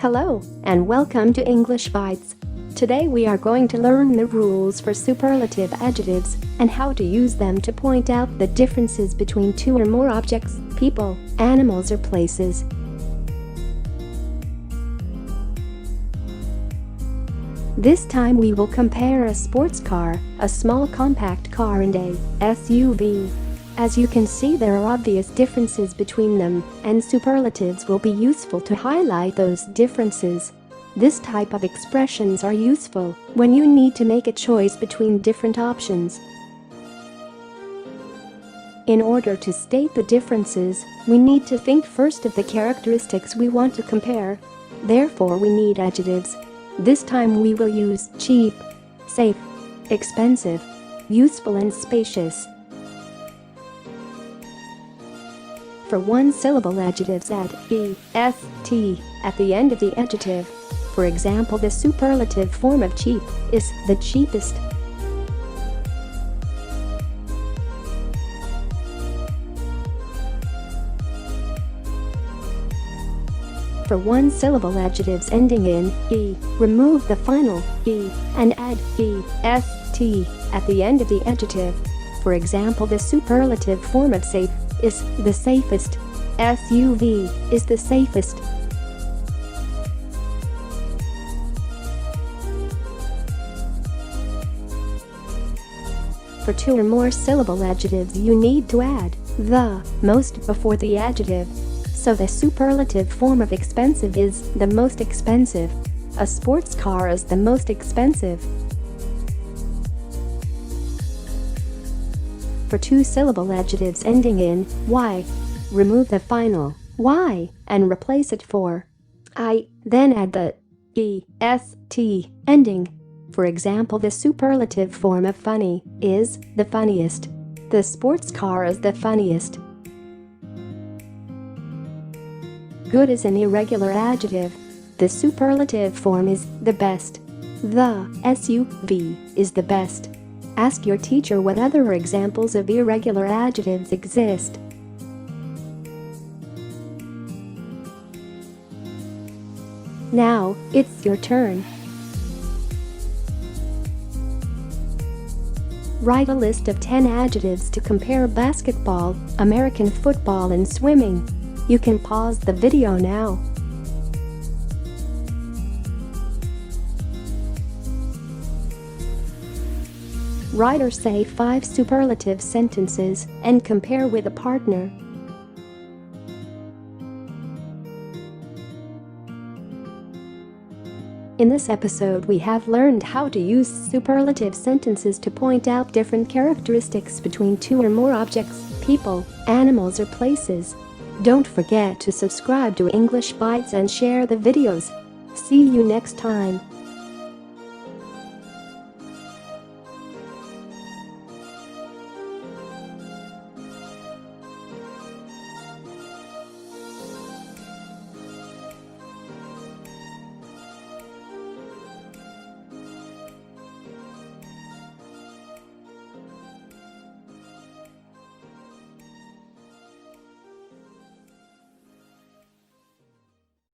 Hello, and welcome to English Bites. Today we are going to learn the rules for superlative adjectives and how to use them to point out the differences between two or more objects, people, animals, or places. This time we will compare a sports car, a small compact car, and a SUV. As you can see, there are obvious differences between them, and superlatives will be useful to highlight those differences. This type of expressions are useful when you need to make a choice between different options. In order to state the differences, we need to think first of the characteristics we want to compare. Therefore, we need adjectives. This time we will use cheap, safe, expensive, useful, and spacious. For one-syllable adjectives, add est at the end of the adjective. For example, the superlative form of cheap is the cheapest. For one-syllable adjectives ending in -e, remove the final -e and add -est at the end of the adjective. For example, the superlative form of safe is the safest. SUV is the safest. For two or more syllable adjectives, you need to add the most before the adjective. So the superlative form of expensive is the most expensive. A sports car is the most expensive. For two-syllable adjectives ending in y, remove the final y and replace it for I, then add the est ending. For example, the superlative form of funny is the funniest. The sports car is the funniest. Good is an irregular adjective. The superlative form is the best. The SUV is the best. Ask your teacher what other examples of irregular adjectives exist. Now, it's your turn. Write a list of 10 adjectives to compare basketball, American football, and swimming. You can pause the video now. Write or say 5 superlative sentences and compare with a partner. In this episode, we have learned how to use superlative sentences to point out different characteristics between two or more objects, people, animals, or places. Don't forget to subscribe to English Bites and share the videos. See you next time.